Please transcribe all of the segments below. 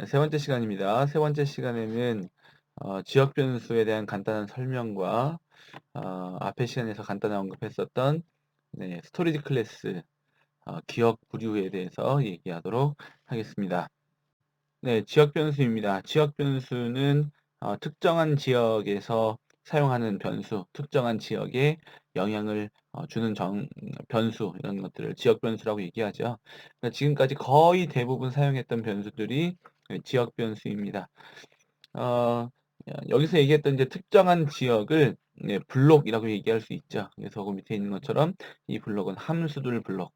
네, 세 번째 시간입니다. 세 번째 시간에는 지역 변수에 대한 간단한 설명과 앞의 시간에서 간단히 언급했었던 스토리지 클래스 기억 부류에 대해서 얘기하도록 하겠습니다. 네, 지역 변수입니다. 지역 변수는 특정한 지역에서 사용하는 변수, 특정한 지역에 영향을 주는 변수 이런 것들을 지역 변수라고 얘기하죠. 그러니까 지금까지 거의 대부분 사용했던 변수들이 지역 변수입니다. 어, 여기서 얘기했던 이제 특정한 지역을 블록이라고 얘기할 수 있죠. 그래서 그 밑에 있는 것처럼 이 블록은 함수들 블록,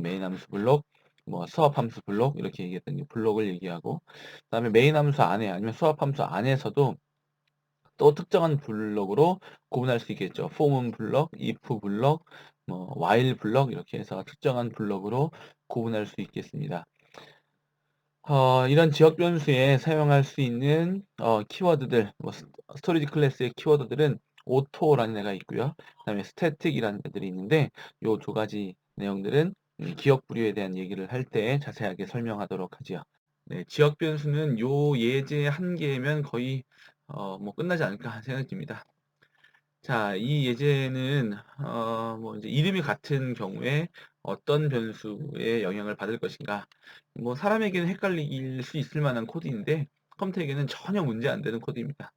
메인 함수 블록, 수업 함수 블록 이렇게 얘기했던 이 블록을 얘기하고, 그다음에 메인 함수 안에 아니면 수업 함수 안에서도 또 특정한 블록으로 구분할 수 있겠죠. for은 블록, if 블록, while 블록 이렇게 해서 특정한 블록으로 구분할 수 있겠습니다. 이런 지역 변수에 사용할 수 있는 키워드들, 스토리지 클래스의 키워드들은 오토라는 애가 있고요. 그다음에 스태틱이라는 애들이 있는데 요 두 가지 내용들은 기억 부류에 대한 얘기를 할 때 자세하게 설명하도록 하지요. 네, 지역 변수는 요 예제 한 개면 거의 끝나지 않을까 생각이 듭니다. 자, 이 예제는 이제 이름이 같은 경우에 어떤 변수에 영향을 받을 것인가. 사람에게는 헷갈릴 수 있을 만한 코드인데 컴퓨터에게는 전혀 문제 안 되는 코드입니다.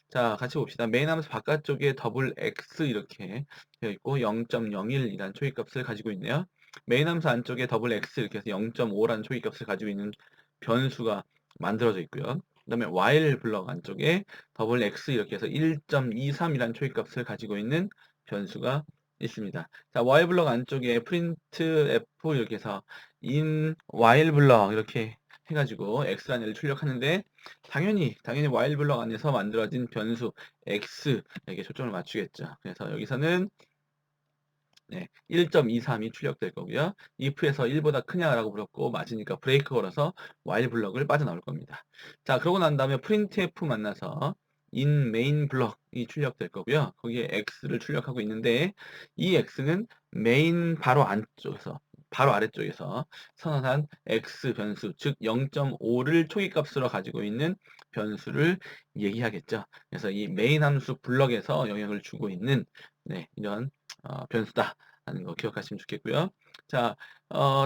자, 같이 봅시다. 메인 함수 바깥쪽에 더블 x 이렇게 되어 있고 0.01이라는 초기값을 가지고 있네요. 메인 함수 안쪽에 더블 x 이렇게 해서 0.5라는 초기값을 가지고 있는 변수가 만들어져 있고요. 그 다음에 while 블럭 안쪽에 더블 x 이렇게 해서 1.23이라는 초기값을 가지고 있는 변수가 있습니다. 자, while 블럭 안쪽에 print f 이렇게 해서 in while 블럭 이렇게 해가지고 x라는 애를 출력하는데 당연히 while 블럭 안에서 만들어진 변수 x에게 초점을 맞추겠죠. 그래서 여기서는 1.23이 출력될 거고요. if에서 1보다 크냐라고 물었고 맞으니까 브레이크 걸어서 while 블럭을 빠져나올 겁니다. 자, 그러고 난 다음에 printf 만나서 in main 블럭이 출력될 거고요. 거기에 x를 출력하고 있는데 이 x는 main 바로 안쪽에서 바로 아래쪽에서 선언한 x 변수, 즉 0.5를 초기값으로 가지고 있는 변수를 얘기하겠죠. 그래서 이 메인 함수 블럭에서 영향을 주고 있는 이런 변수다 하는 거 기억하시면 좋겠고요. 자,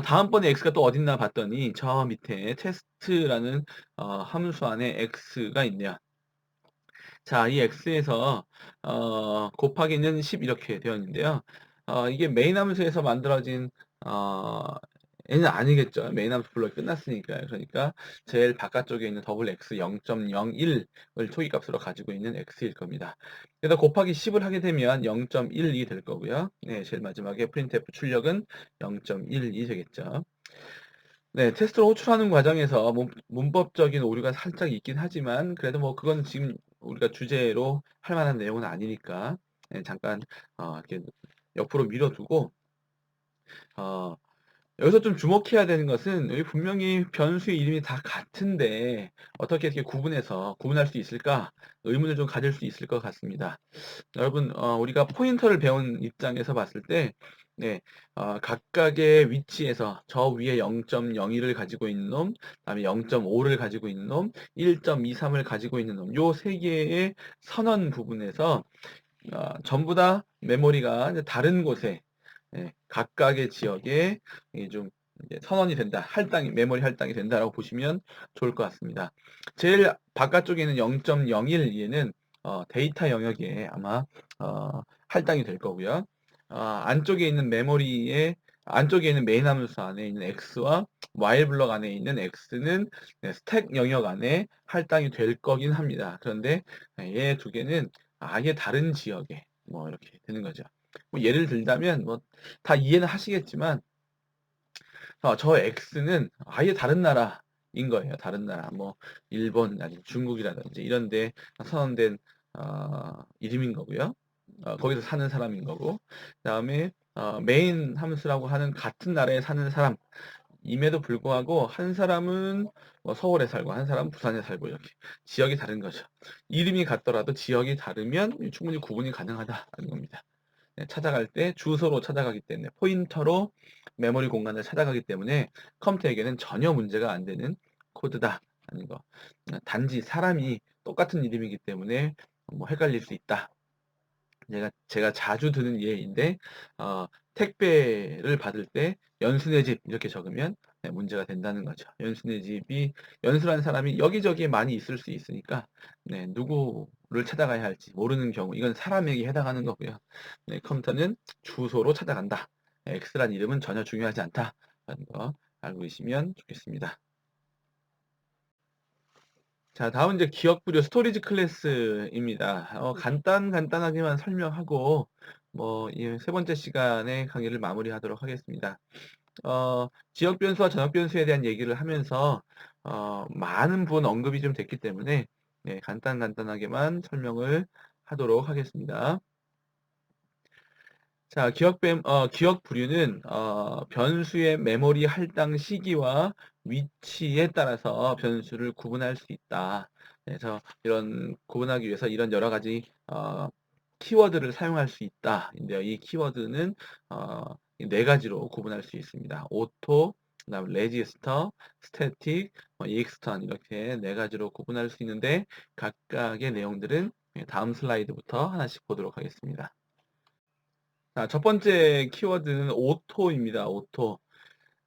다음번에 x가 또 어딨나 봤더니 저 밑에 테스트라는 함수 안에 x가 있네요. 자, 이 x에서 곱하기는 10 이렇게 되어 있는데요. 이게 메인 함수에서 만들어진 얘는 아니겠죠. 메인 함수 블록이 끝났으니까요. 그러니까 제일 바깥쪽에 있는 더블 x 0.01을 초기값으로 가지고 있는 x일 겁니다. 그래서 곱하기 10을 하게 되면 0.12 될 거고요. 네, 제일 마지막에 printf 출력은 0.12 되겠죠. 네, 테스트를 호출하는 과정에서 문법적인 오류가 살짝 있긴 하지만 그래도 그건 지금 우리가 주제로 할 만한 내용은 아니니까 잠깐 이렇게 옆으로 밀어두고 어, 여기서 좀 주목해야 되는 것은 여기 분명히 변수의 이름이 다 같은데 어떻게 이렇게 구분할 수 있을까? 의문을 좀 가질 수 있을 것 같습니다. 여러분, 우리가 포인터를 배운 입장에서 봤을 때, 각각의 위치에서 저 위에 0.01을 가지고 있는 놈, 그다음에 0.5를 가지고 있는 놈, 1.23을 가지고 있는 놈, 요 세 개의 선언 부분에서 전부 다 메모리가 이제 다른 곳에 각각의 지역에 이게 좀 이제 선언이 된다, 메모리 할당이 된다라고 보시면 좋을 것 같습니다. 제일 바깥쪽에 있는 0.01 얘는 데이터 영역에 아마 할당이 될 거고요. 안쪽에 있는 메인 함수 안에 있는 x와 while 블럭 안에 있는 x는 스택 영역 안에 할당이 될 거긴 합니다. 그런데 얘 두 개는 아예 다른 지역에 이렇게 되는 거죠. 예를 들자면 다 이해는 하시겠지만 저 X는 아예 다른 나라인 거예요. 다른 나라 일본 아니면 중국이라든지 이런 데 선언된 이름인 거고요. 거기서 사는 사람인 거고 그다음에 메인 함수라고 하는 같은 나라에 사는 사람임에도 불구하고 한 사람은 서울에 살고 한 사람은 부산에 살고 이렇게 지역이 다른 거죠. 이름이 같더라도 지역이 다르면 충분히 구분이 가능하다는 겁니다. 찾아갈 때 주소로 찾아가기 때문에 포인터로 메모리 공간을 찾아가기 때문에 컴퓨터에게는 전혀 문제가 안 되는 코드다 하는 거. 단지 사람이 똑같은 이름이기 때문에 뭐 헷갈릴 수 있다. 제가 자주 드는 예인데 택배를 받을 때 연수네 집 이렇게 적으면 문제가 된다는 거죠. 연수네 집이 연수라는 사람이 여기저기에 많이 있을 수 있으니까 누구를 찾아가야 할지 모르는 경우 이건 사람에게 해당하는 거고요. 컴퓨터는 주소로 찾아간다. X란 이름은 전혀 중요하지 않다라는 거 알고 계시면 좋겠습니다. 자, 다음 이제 기억 부류 스토리지 클래스입니다. 간단하게만 설명하고 이 세 번째 시간에 강의를 마무리하도록 하겠습니다. 지역 변수와 전역 변수에 대한 얘기를 하면서 많은 부분 언급이 좀 됐기 때문에 간단하게만 설명을 하도록 하겠습니다. 자, 기억 부류는 변수의 메모리 할당 시기와 위치에 따라서 변수를 구분할 수 있다. 그래서 이런 구분하기 위해서 이런 여러 가지 키워드를 사용할 수 있다. 인데요. 이 키워드는 네 가지로 구분할 수 있습니다. 오토, 그다음 레지스터, 스태틱, 익스턴 이렇게 네 가지로 구분할 수 있는데 각각의 내용들은 다음 슬라이드부터 하나씩 보도록 하겠습니다. 자, 첫 번째 키워드는 오토입니다. 오토.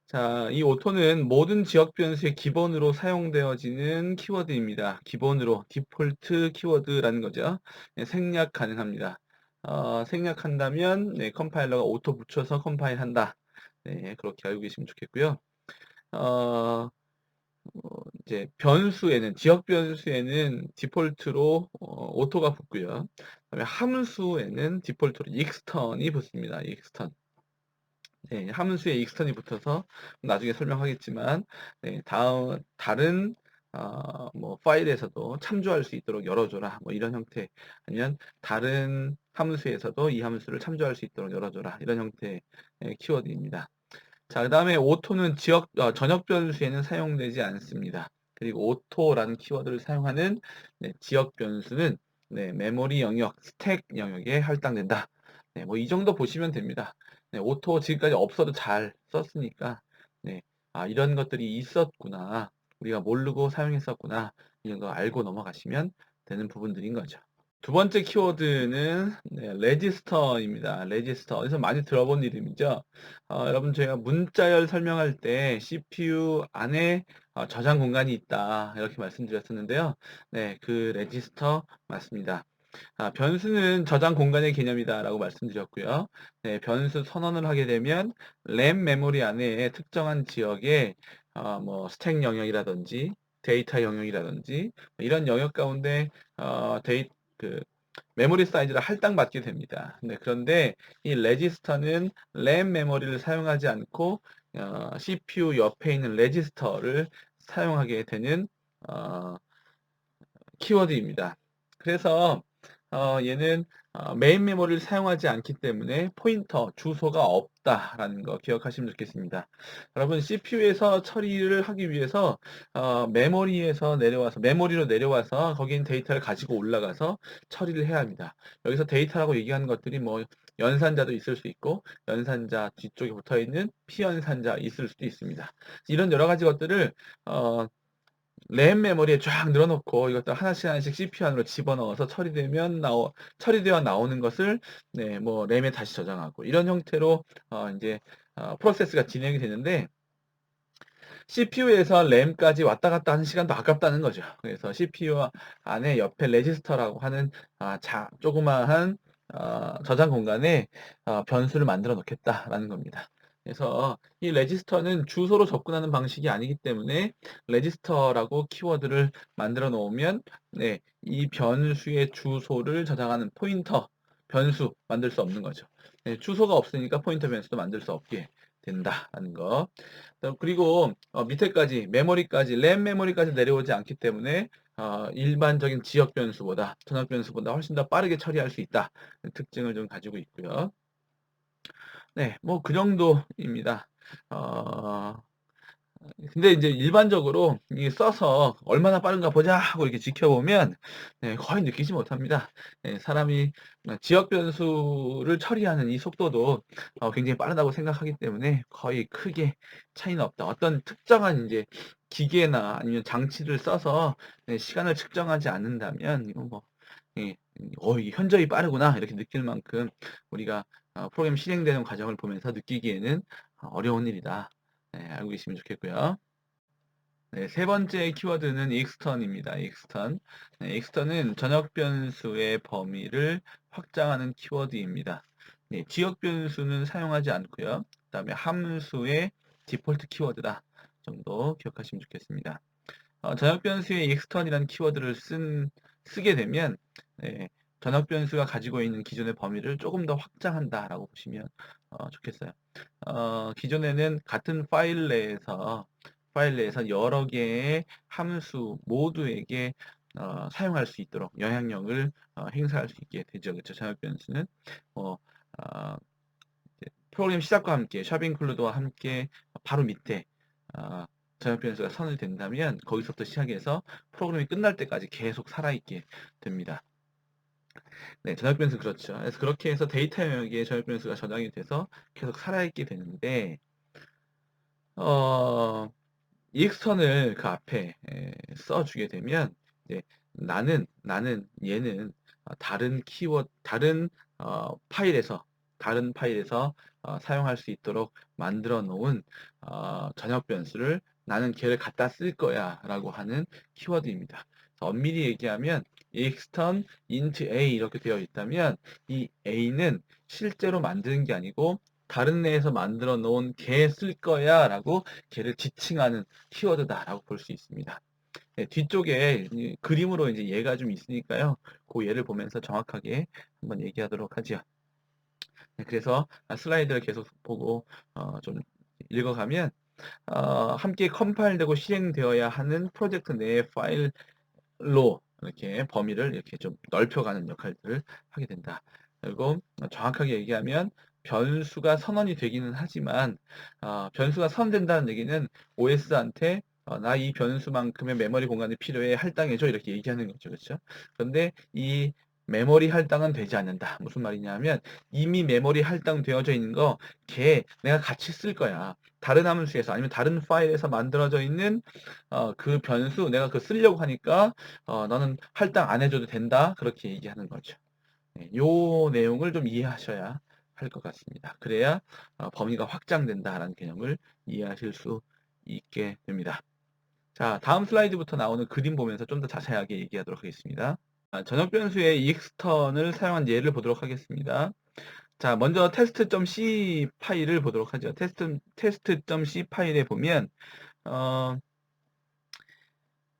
자, 이 오토는 모든 지역 변수의 기본으로 사용되어지는 키워드입니다. 기본으로 디폴트 키워드라는 거죠. 생략 가능합니다. 생략한다면 컴파일러가 오토 붙여서 컴파일한다. 그렇게 알고 계시면 좋겠고요. 어, 이제 지역 변수에는 디폴트로 오토가 붙고요. 그다음에 함수에는 디폴트로 익스턴이 붙습니다. 익스턴. 함수에 익스턴이 붙어서 나중에 설명하겠지만 다른 파일에서도 참조할 수 있도록 열어줘라 이런 형태 아니면 다른 함수에서도 이 함수를 참조할 수 있도록 열어줘라 이런 형태의 키워드입니다. 자, 그 다음에 오토는 전역 변수에는 사용되지 않습니다. 그리고 오토라는 키워드를 사용하는 지역 변수는 메모리 영역, 스택 영역에 할당된다. 이 정도 보시면 됩니다. 오토 지금까지 없어도 잘 썼으니까 이런 것들이 있었구나. 우리가 모르고 사용했었구나. 이 정도 알고 넘어가시면 되는 부분들인 거죠. 두 번째 키워드는 레지스터입니다. 레지스터. 어디서 많이 들어본 이름이죠. 여러분 저희가 문자열 설명할 때 CPU 안에 저장 공간이 있다 이렇게 말씀드렸었는데요. 그 레지스터 맞습니다. 변수는 저장 공간의 개념이다 라고 말씀드렸고요. 변수 선언을 하게 되면 램 메모리 안에 특정한 지역에 스택 영역이라든지 데이터 영역이라든지 이런 영역 가운데 그 메모리 사이즈를 할당받게 됩니다. 그런데 이 레지스터는 램 메모리를 사용하지 않고 CPU 옆에 있는 레지스터를 사용하게 되는 키워드입니다. 그래서 얘는 메인 메모리를 사용하지 않기 때문에 포인터, 주소가 없다라는 거 기억하시면 좋겠습니다. 여러분 CPU에서 처리를 하기 위해서 메모리로 내려와서 거기 있는 데이터를 가지고 올라가서 처리를 해야 합니다. 여기서 데이터라고 얘기하는 것들이 연산자도 있을 수 있고 연산자 뒤쪽에 붙어있는 피연산자 있을 수도 있습니다. 이런 여러 가지 것들을 램 메모리에 쫙 늘어놓고 이것도 하나씩 CPU 안으로 집어넣어서 처리되어 나오는 것을 램에 다시 저장하고 이런 형태로 이제 프로세스가 진행이 되는데 CPU에서 램까지 왔다 갔다 하는 시간도 아깝다는 거죠. 그래서 CPU 안에 옆에 레지스터라고 하는 조그마한 저장 공간에 변수를 만들어 놓겠다라는 겁니다. 그래서 이 레지스터는 주소로 접근하는 방식이 아니기 때문에 레지스터라고 키워드를 만들어 놓으면 이 변수의 주소를 저장하는 포인터 변수 만들 수 없는 거죠. 주소가 없으니까 포인터 변수도 만들 수 없게 된다라는 거. 그리고 밑에까지 램 메모리까지 내려오지 않기 때문에 일반적인 지역 변수보다 전역 변수보다 훨씬 더 빠르게 처리할 수 있다 특징을 좀 가지고 있고요. 그 정도입니다. 근데 이제 일반적으로 이 써서 얼마나 빠른가 보자 하고 이렇게 지켜보면 거의 느끼지 못합니다. 사람이 지역 변수를 처리하는 이 속도도 굉장히 빠르다고 생각하기 때문에 거의 크게 차이는 없다. 어떤 특정한 이제 기계나 아니면 장치를 써서 시간을 측정하지 않는다면 이건 뭐 예, 이게 현저히 빠르구나 이렇게 느낄 만큼 우리가 프로그램 실행되는 과정을 보면서 느끼기에는 어려운 일이다. 네, 알고 계시면 좋겠고요. 네, 세 번째 키워드는 extern입니다. extern. 네, extern은 전역 변수의 범위를 확장하는 키워드입니다. 네, 지역 변수는 사용하지 않고요. 그다음에 함수의 디폴트 키워드다 정도 기억하시면 좋겠습니다. 전역 변수의 extern이라는 키워드를 쓰게 되면 네, 전역 변수가 가지고 있는 기존의 범위를 조금 더 확장한다라고 보시면 좋겠어요. 기존에는 같은 파일 내에서 여러 개의 함수 모두에게 사용할 수 있도록 영향력을 행사할 수 있게 되죠. 그렇죠? 전역 변수는 어, 어, 프로그램 시작과 함께 샵 인클루드와 함께 바로 밑에 전역 변수가 선을 된다면 거기서부터 시작해서 프로그램이 끝날 때까지 계속 살아있게 됩니다. 네, 전역 변수 그렇죠. 그래서 그렇게 해서 데이터 영역에 전역 변수가 저장이 돼서 계속 살아있게 되는데 어, 익스턴을 그 앞에 써주게 되면 이제 나는 얘는 다른 키워드 다른 파일에서 사용할 수 있도록 만들어 놓은 전역 변수를 나는 걔를 갖다 쓸 거야 라고 하는 키워드입니다. 엄밀히 얘기하면 extern int a 이렇게 되어 있다면 이 a는 실제로 만드는 게 아니고 다른 애에서 만들어 놓은 걔 쓸 거야 라고 걔를 지칭하는 키워드다라고 볼 수 있습니다. 네, 뒤쪽에 그림으로 이제 얘가 좀 있으니까요. 그 예를 보면서 정확하게 한번 얘기하도록 하죠. 네, 그래서 슬라이드를 계속 보고 좀 읽어가면 함께 컴파일되고 실행되어야 하는 프로젝트 내의 파일로 이렇게 범위를 이렇게 좀 넓혀가는 역할들을 하게 된다. 그리고 정확하게 얘기하면 변수가 선언이 되기는 하지만 변수가 선언된다는 얘기는 OS한테 나 이 변수만큼의 메모리 공간이 필요해 할당해줘 이렇게 얘기하는 거죠. 그렇죠? 그런데 이 메모리 할당은 되지 않는다. 무슨 말이냐면 이미 메모리 할당되어져 있는 거 걔 내가 같이 쓸 거야. 다른 함수에서 아니면 다른 파일에서 만들어져 있는 그 변수 내가 그 쓰려고 하니까 너는 할당 안 해줘도 된다. 그렇게 얘기하는 거죠. 네, 요 내용을 좀 이해하셔야 할 것 같습니다. 그래야 범위가 확장된다라는 개념을 이해하실 수 있게 됩니다. 자, 다음 슬라이드부터 나오는 그림 보면서 좀 더 자세하게 얘기하도록 하겠습니다. 전역 변수의 extern을 사용한 예를 보도록 하겠습니다. 자, 먼저 test.c 파일을 보도록 하죠. test.c 파일에 보면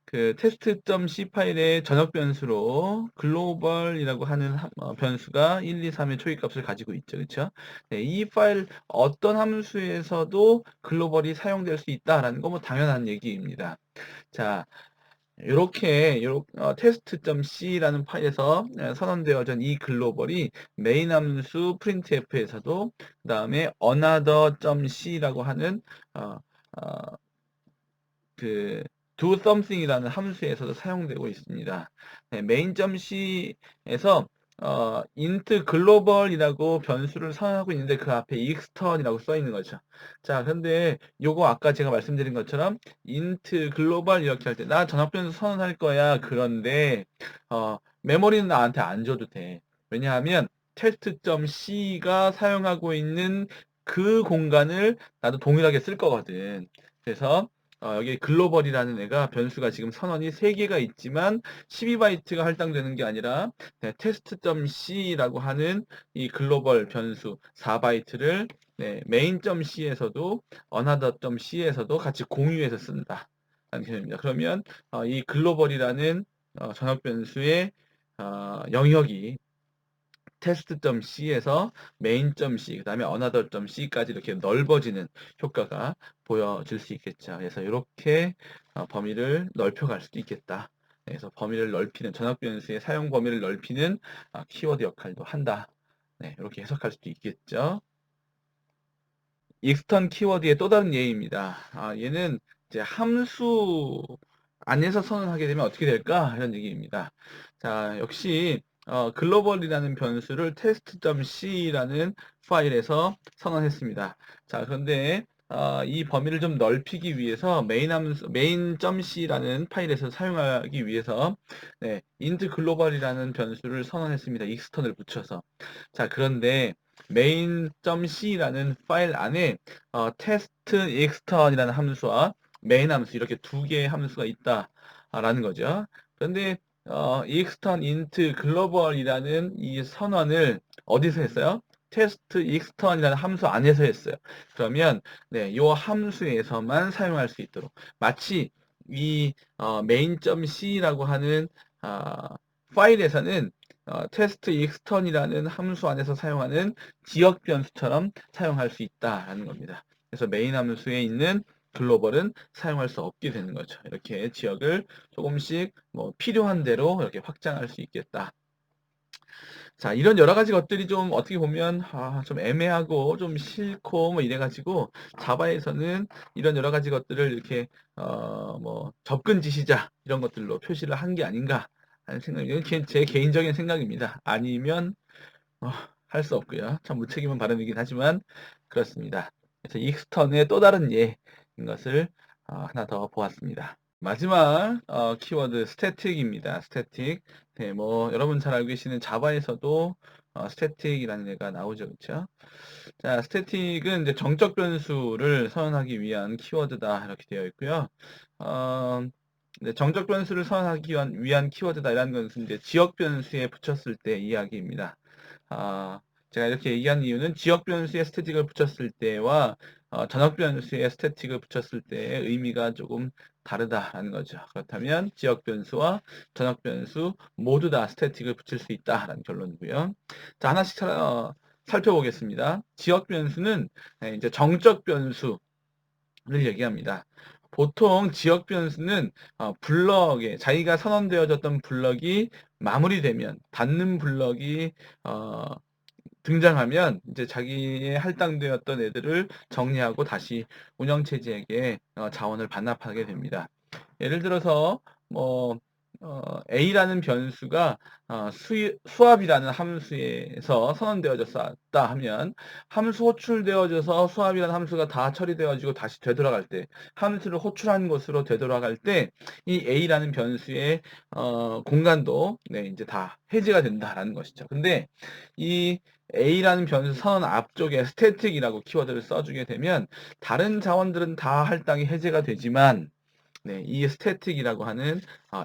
그 test.c 파일의 전역 변수로 글로벌이라고 하는 변수가 1, 2, 3의 초기값을 가지고 있죠. 그렇죠? 네, 이 파일 어떤 함수에서도 글로벌이 사용될 수 있다라는 거 뭐 당연한 얘기입니다. 자, 이렇게 test.c라는 파일에서 선언되어진 이 글로벌이 메인 함수 printf에서도 그 다음에 another.c라고 하는 어, 어, 그 do something이라는 함수에서도 사용되고 있습니다. 네, main.c에서 int global이라고 변수를 선언하고 있는데 그 앞에 extern이라고 써 있는 거죠. 자, 근데 요거 아까 제가 말씀드린 것처럼 int global 이렇게 할 때 나 전역 변수 선언할 거야. 그런데 메모리는 나한테 안 줘도 돼. 왜냐하면 test.c가 사용하고 있는 그 공간을 나도 동일하게 쓸 거거든. 그래서 여기 글로벌이라는 애가 변수가 지금 선언이 3개가 있지만 12바이트가 할당되는 게 아니라 test.c라고 하는 이 글로벌 변수 4바이트를 main.c에서도 another.c에서도 같이 공유해서 쓴다. 라는 개념입니다. 그러면 이 글로벌이라는 전역 변수의 영역이 test.c에서 main.c, 그 다음에 another.c까지 이렇게 넓어지는 효과가 보여질 수 있겠죠. 그래서 이렇게 범위를 넓혀갈 수도 있겠다. 그래서 범위를 넓히는, 전역 변수의 사용 범위를 넓히는 키워드 역할도 한다. 네, 이렇게 해석할 수도 있겠죠. extern 키워드의 또 다른 예입니다. 얘는 이제 함수 안에서 선언하게 되면 어떻게 될까? 이런 얘기입니다. 자, 역시 글로벌이라는 변수를 test.c라는 파일에서 선언했습니다. 자, 그런데 이 범위를 좀 넓히기 위해서 main.c라는 파일에서 사용하기 위해서 네, int global이라는 변수를 선언했습니다. 익스턴을 붙여서. 자, 그런데 main.c라는 파일 안에 test extern이라는 함수와 main 함수 이렇게 두 개의 함수가 있다라는 거죠. 그런데 extern int global이라는 이 선언을 어디서 했어요? test extern이라는 함수 안에서 했어요. 그러면 네, 요 함수에서만 사용할 수 있도록 마치 이 main.c라고 하는 파일에서는 test extern이라는 함수 안에서 사용하는 지역 변수처럼 사용할 수 있다라는 겁니다. 그래서 메인 함수에 있는 글로벌은 사용할 수 없게 되는 거죠. 이렇게 지역을 조금씩 뭐 필요한 대로 이렇게 확장할 수 있겠다. 자, 이런 여러 가지 것들이 좀 어떻게 보면 좀 애매하고 좀 싫고 뭐 이래가지고 자바에서는 이런 여러 가지 것들을 이렇게 뭐 접근 지시자 이런 것들로 표시를 한 게 아닌가 하는 생각이 제 개인적인 생각입니다. 아니면 할 수 없고요. 참 무책임한 발언이긴 하지만 그렇습니다. 그래서 익스턴의 또 다른 예인 것을 하나 더 보았습니다. 마지막 키워드 스태틱입니다. 스태틱. 네, 뭐 여러분 잘 알고 계시는 자바에서도 스태틱이라는 애가 나오죠, 그렇죠? 자, 스태틱은 이제 정적 변수를 선언하기 위한 키워드다 이렇게 되어 있고요. 어, 네, 정적 변수를 선언하기 위한 키워드다 이라는 것은 이제 지역 변수에 붙였을 때 이야기입니다. 제가 이렇게 얘기한 이유는 지역 변수에 스태틱을 붙였을 때와 전역 변수에 스태틱을 붙였을 때의 의미가 조금 다르다라는 거죠. 그렇다면 지역 변수와 전역 변수 모두 다 스태틱을 붙일 수 있다라는 결론이고요. 자, 하나씩 살펴보겠습니다. 지역 변수는 네, 이제 정적 변수를 얘기합니다. 보통 지역 변수는 블럭에 자기가 선언되어졌던 블럭이 마무리되면 닫는 블럭이 등장하면 이제 자기의 할당되었던 애들을 정리하고 다시 운영체제에게 자원을 반납하게 됩니다. 예를 들어서 뭐 A라는 변수가 수압이라는 함수에서 선언되어졌다 하면 함수 호출되어져서 수압이라는 함수가 다 처리되어지고 다시 되돌아갈 때 함수를 호출한 것으로 되돌아갈 때 이 A라는 변수의 공간도 네, 이제 다 해제가 된다라는 것이죠. 근데 이 A라는 변수 선언 앞쪽에 스태틱이라고 키워드를 써주게 되면 다른 자원들은 다 할당이 해제가 되지만 네, 이 스태틱이라고 하는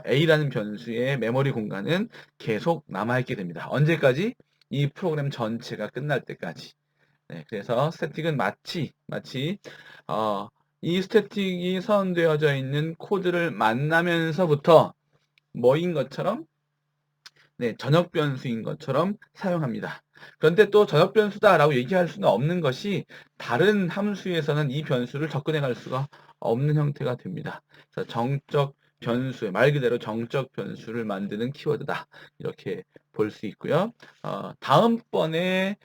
A라는 변수의 메모리 공간은 계속 남아있게 됩니다. 언제까지? 이 프로그램 전체가 끝날 때까지. 네, 그래서 스태틱은 마치 이 스태틱이 선언되어져 있는 코드를 만나면서부터 뭐인 것처럼 네, 전역 변수인 것처럼 사용합니다. 그런데 또 전역 변수다라고 얘기할 수는 없는 것이 다른 함수에서는 이 변수를 접근해 갈 수가 없는 형태가 됩니다. 그래서 정적 변수, 말 그대로 정적 변수를 만드는 키워드다. 이렇게 볼 수 있고요. 다음번에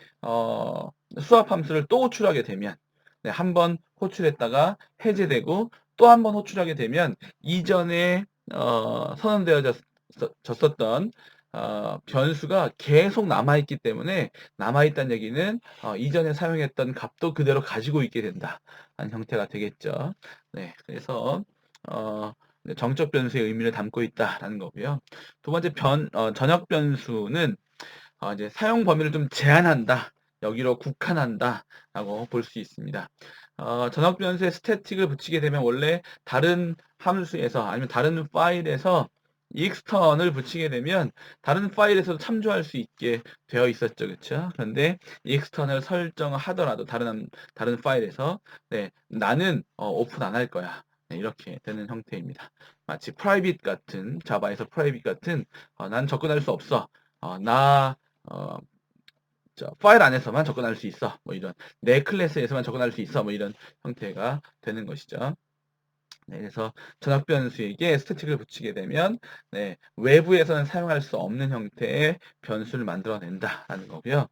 수압 함수를 또 호출하게 되면 네, 한번 호출했다가 해제되고 또 한 번 호출하게 되면 이전에 선언되어졌었던 변수가 계속 남아있기 때문에 남아있다는 얘기는 이전에 사용했던 값도 그대로 가지고 있게 된다 하는 형태가 되겠죠. 네, 그래서 네, 정적 변수의 의미를 담고 있다라는 거고요. 두 번째 전역 변수는 이제 사용 범위를 좀 제한한다. 여기로 국한한다라고 볼 수 있습니다. 전역 변수에 스태틱을 붙이게 되면 원래 다른 함수에서 아니면 다른 파일에서 extern을 붙이게 되면 다른 파일에서도 참조할 수 있게 되어 있었죠, 그렇죠? 그런데 extern을 설정하더라도 다른 파일에서 네, 나는 오픈 안 할 거야. 네, 이렇게 되는 형태입니다. 마치 private 같은 자바에서 private 같은 난 접근할 수 없어. 나 어, 파일 안에서만 접근할 수 있어. 뭐 이런 내 클래스에서만 접근할 수 있어. 뭐 이런 형태가 되는 것이죠. 네, 그래서 전역 변수에게 스태틱을 붙이게 되면 네, 외부에서는 사용할 수 없는 형태의 변수를 만들어낸다라는 거고요.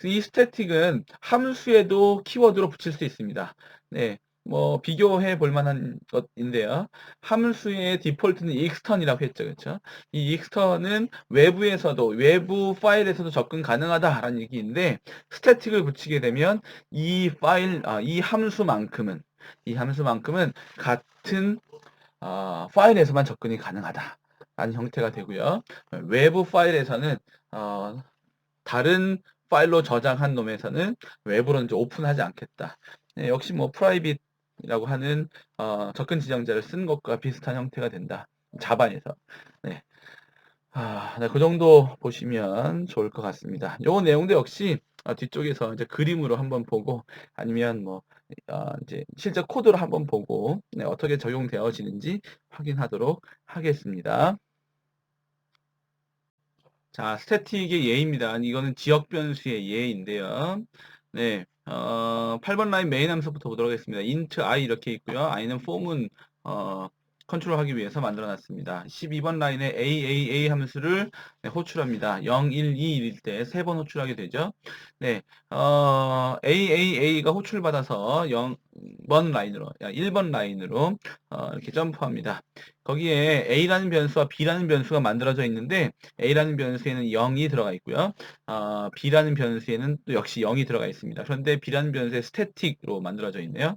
이 스태틱은 함수에도 키워드로 붙일 수 있습니다. 네, 뭐 비교해 볼 만한 것인데요. 함수의 디폴트는 extern이라고 했죠. 그렇죠? 이 extern은 외부에서도 외부 파일에서도 접근 가능하다라는 얘기인데 스태틱을 붙이게 되면 이 함수만큼은 같은 파일에서만 접근이 가능하다라는 형태가 되고요. 외부 파일에서는 다른 파일로 저장한 놈에서는 외부로 이제 오픈하지 않겠다. 네, 역시 뭐 프라이빗이라고 하는 접근 지정자를 쓴 것과 비슷한 형태가 된다. 자바에서. 네. 네, 그 정도 보시면 좋을 것 같습니다. 요 내용도 역시 뒤쪽에서 이제 그림으로 한번 보고 아니면 뭐 이제 실제 코드로 한번 보고 네, 어떻게 적용되어지는지 확인하도록 하겠습니다. 자, 스태틱의 예입니다. 이거는 지역 변수의 예인데요. 네, 8번 라인 메인 함수부터 보도록 하겠습니다. int i 이렇게 있고요. i는 폼은 컨트롤하기 위해서 만들어 놨습니다. 12번 라인에 aaa 함수를 네, 호출합니다. 0, 1, 2, 1일 때 3번 호출하게 되죠. 네, AAA가 호출받아서 0번 라인으로, 1번 라인으로 이렇게 점프합니다. 거기에 A라는 변수와 B라는 변수가 만들어져 있는데 A라는 변수에는 0이 들어가 있고요. B라는 변수에는 또 역시 0이 들어가 있습니다. 그런데 B라는 변수에 스태틱으로 만들어져 있네요.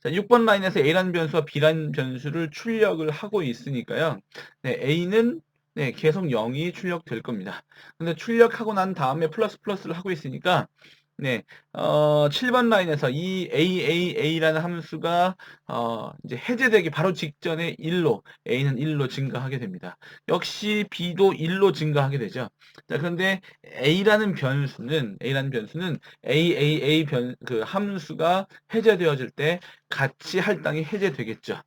자, 6번 라인에서 A라는 변수와 B라는 변수를 출력을 하고 있으니까요. 네, A는 네, 계속 0이 출력될 겁니다. 근데 출력하고 난 다음에 플러스 플러스를 하고 있으니까 네, 7번 라인에서 이 AAA라는 함수가 이제 해제되기 바로 직전에 1로 A는 1로 증가하게 됩니다. 역시 B도 1로 증가하게 되죠. 자, 그런데 A라는 변수는 AAA 그 함수가 해제되어질 때 같이 할당이 해제되겠죠.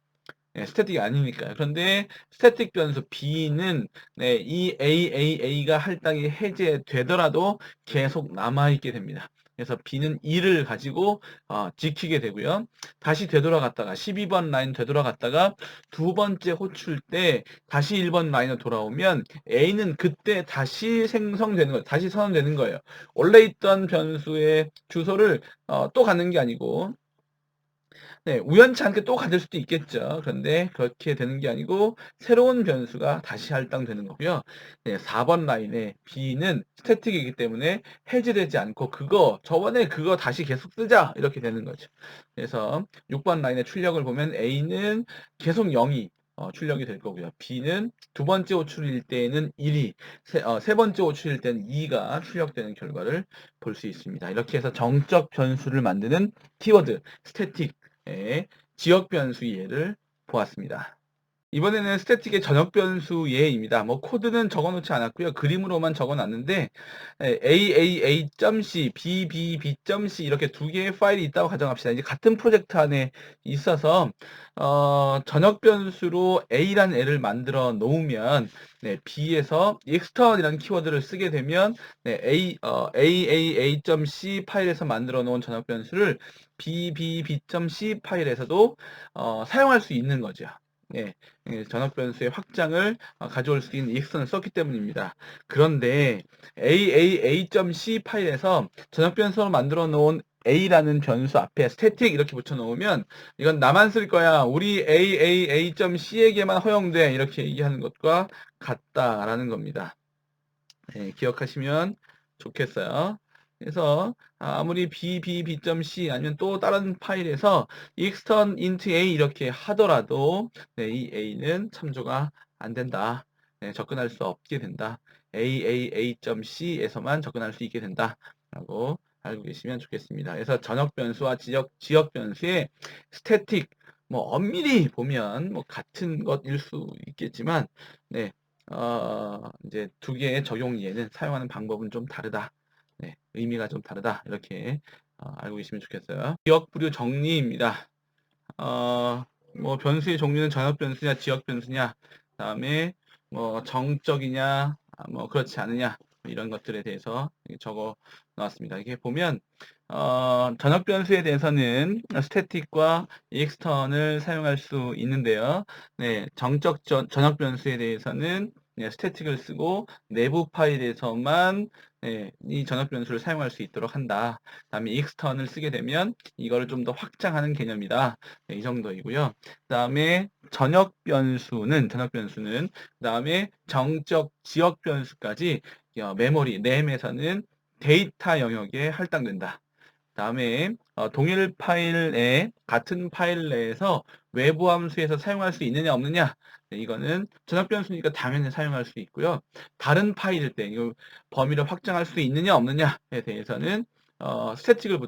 네, 스태틱이 아니니까요. 그런데 스태틱 변수 B는 네, 이 AAA가 할당이 해제되더라도 계속 남아있게 됩니다. 그래서 B는 2를 가지고 지키게 되고요. 다시 되돌아갔다가 12번 라인 되돌아갔다가 두 번째 호출 때 다시 1번 라인으로 돌아오면 A는 그때 다시 생성되는 거예요. 다시 선언되는 거예요. 원래 있던 변수의 주소를 또 가는 게 아니고 네, 우연치 않게 또 가질 수도 있겠죠. 그런데 그렇게 되는 게 아니고 새로운 변수가 다시 할당되는 거고요. 네, 4번 라인에 B는 스태틱이기 때문에 해제되지 않고 저번에 그거 다시 계속 쓰자 이렇게 되는 거죠. 그래서 6번 라인의 출력을 보면 A는 계속 0이 출력이 될 거고요. B는 두 번째 호출일 때에는 1이, 세 번째 호출일 때는 2가 출력되는 결과를 볼 수 있습니다. 이렇게 해서 정적 변수를 만드는 키워드, 스태틱, 지역 변수 예를 보았습니다. 이번에는 스태틱의 전역 변수 예입니다. 뭐 코드는 적어놓지 않았고요. 그림으로만 적어놨는데 AAA.c, BBB.c 이렇게 두 개의 파일이 있다고 가정합시다. 이제 같은 프로젝트 안에 있어서 전역 변수로 A라는 애를 만들어 놓으면 네, B에서 extern이라는 키워드를 쓰게 되면 네, AAA.c 파일에서 만들어 놓은 전역 변수를 BBB.c 파일에서도 사용할 수 있는 거죠. 네, 전역 변수의 확장을 가져올 수 있는 extern을 썼기 때문입니다. 그런데 AAA.c 파일에서 전역 변수로 만들어 놓은 A라는 변수 앞에 static 이렇게 붙여 놓으면 이건 나만 쓸 거야. 우리 AAA.c에게만 허용돼. 이렇게 얘기하는 것과 같다라는 겁니다. 네, 기억하시면 좋겠어요. 그래서 아무리 BBB.c 아니면 또 다른 파일에서 extern int a 이렇게 하더라도 네, 이 a는 참조가 안 된다. 네, 접근할 수 없게 된다. AAA.c에서만 접근할 수 있게 된다. 라고 알고 계시면 좋겠습니다. 그래서 전역 변수와 지역 변수의 스태틱 뭐 엄밀히 보면 뭐 같은 것일 수 있겠지만 네, 이제 두 개의 적용 예는 사용하는 방법은 좀 다르다. 네, 의미가 좀 다르다. 이렇게 알고 계시면 좋겠어요. 지역 부류 정리입니다. 뭐 변수의 종류는 전역 변수냐, 지역 변수냐, 그다음에 뭐 정적이냐, 뭐 그렇지 않느냐 이런 것들에 대해서 적어 놓았습니다. 이게 보면 전역 변수에 대해서는 스태틱과 extern을 사용할 수 있는데요. 네, 전역 변수에 대해서는 네, 스태틱을 쓰고 내부 파일에서만 이 전역 변수를 사용할 수 있도록 한다. 그다음에 extern을 쓰게 되면 이거를 좀 더 확장하는 개념이다. 이 정도이고요. 그다음에 전역 변수는 그다음에 정적 지역 변수까지 메모리 램에서는 데이터 영역에 할당된다. 다음에 동일 파일 내 같은 파일 내에서 외부 함수에서 사용할 수 있느냐 없느냐. 네, 이거는 전역 변수니까 당연히 사용할 수 있고요. 다른 파일일 때 이거 범위를 확장할 수 있느냐 없느냐에 대해서는 스태틱을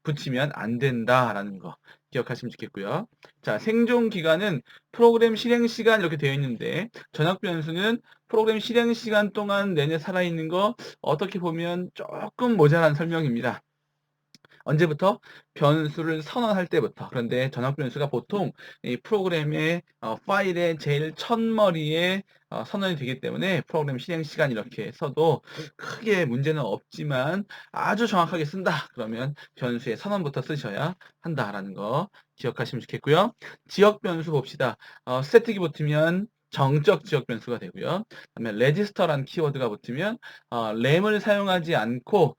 붙이면 안 된다라는 거 기억하시면 좋겠고요. 자, 생존 기간은 프로그램 실행 시간 이렇게 되어 있는데 전역 변수는 프로그램 실행 시간 동안 내내 살아있는 거 어떻게 보면 조금 모자란 설명입니다. 언제부터? 변수를 선언할 때부터. 그런데 전역 변수가 보통 이 프로그램의 파일의 제일 첫머리에 선언이 되기 때문에 프로그램 실행 시간 이렇게 써도 크게 문제는 없지만 아주 정확하게 쓴다. 그러면 변수의 선언부터 쓰셔야 한다라는 거 기억하시면 좋겠고요. 지역 변수 봅시다. 스태틱이 붙으면 정적 지역 변수가 되고요. 그다음에 레지스터라는 키워드가 붙으면 램을 사용하지 않고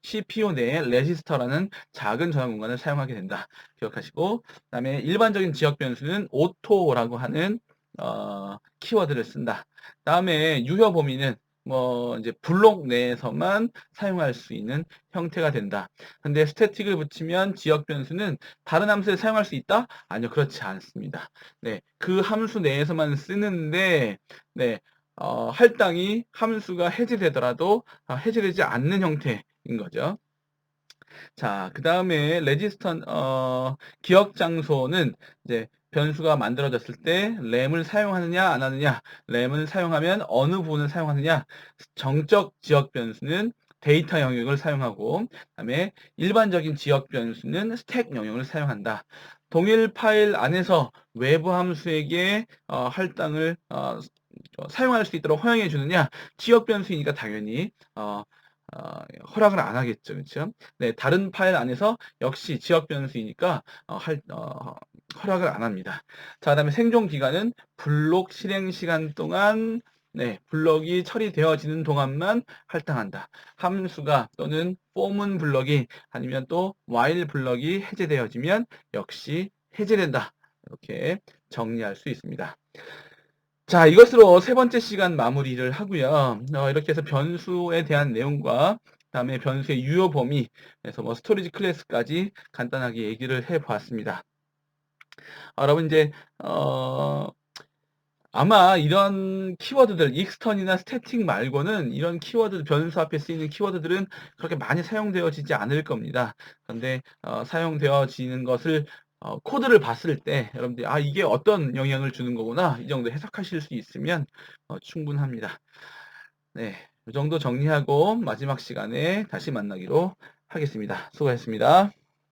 CPU 내에 레지스터라는 작은 저장 공간을 사용하게 된다. 기억하시고, 그다음에 일반적인 지역 변수는 오토라고 하는 키워드를 쓴다. 다음에 유효 범위는 뭐 이제 블록 내에서만 사용할 수 있는 형태가 된다. 근데 스태틱을 붙이면 지역 변수는 다른 함수에 사용할 수 있다? 아니요, 그렇지 않습니다. 네, 그 함수 내에서만 쓰는데, 할당이 함수가 해제되더라도 해제되지 않는 형태인 거죠. 자, 그 다음에 레지스턴 기억 장소는 이제 변수가 만들어졌을 때 램을 사용하느냐 안 하느냐, 램을 사용하면 어느 부분을 사용하느냐. 정적 지역 변수는 데이터 영역을 사용하고, 그다음에 일반적인 지역 변수는 스택 영역을 사용한다. 동일 파일 안에서 외부 함수에게 할당을 사용할 수 있도록 허용해 주느냐. 지역 변수이니까 당연히 허락을 안 하겠죠. 그렇죠? 네, 다른 파일 안에서 역시 지역 변수이니까 허락을 안 합니다. 자, 그다음에 생존 기간은 블록 실행 시간 동안 블럭이 처리되어지는 동안만 할당한다. 함수가 또는 폼은 블럭이 아니면 또 while 블럭이 해제되어지면 역시 해제된다. 이렇게 정리할 수 있습니다. 자, 이것으로 세 번째 시간 마무리를 하고요. 이렇게 해서 변수에 대한 내용과 그다음에 변수의 유효 범위, 그래서 뭐 스토리지 클래스까지 간단하게 얘기를 해보았습니다. 여러분 이제 아마 이런 키워드들, 익스턴이나 스태틱 말고는 이런 키워드, 변수 앞에 쓰이는 키워드들은 그렇게 많이 사용되어지지 않을 겁니다. 그런데 사용되어지는 것을 코드를 봤을 때 여러분들이 이게 어떤 영향을 주는 거구나 이 정도 해석하실 수 있으면 충분합니다. 네, 이 정도 정리하고 마지막 시간에 다시 만나기로 하겠습니다. 수고하셨습니다.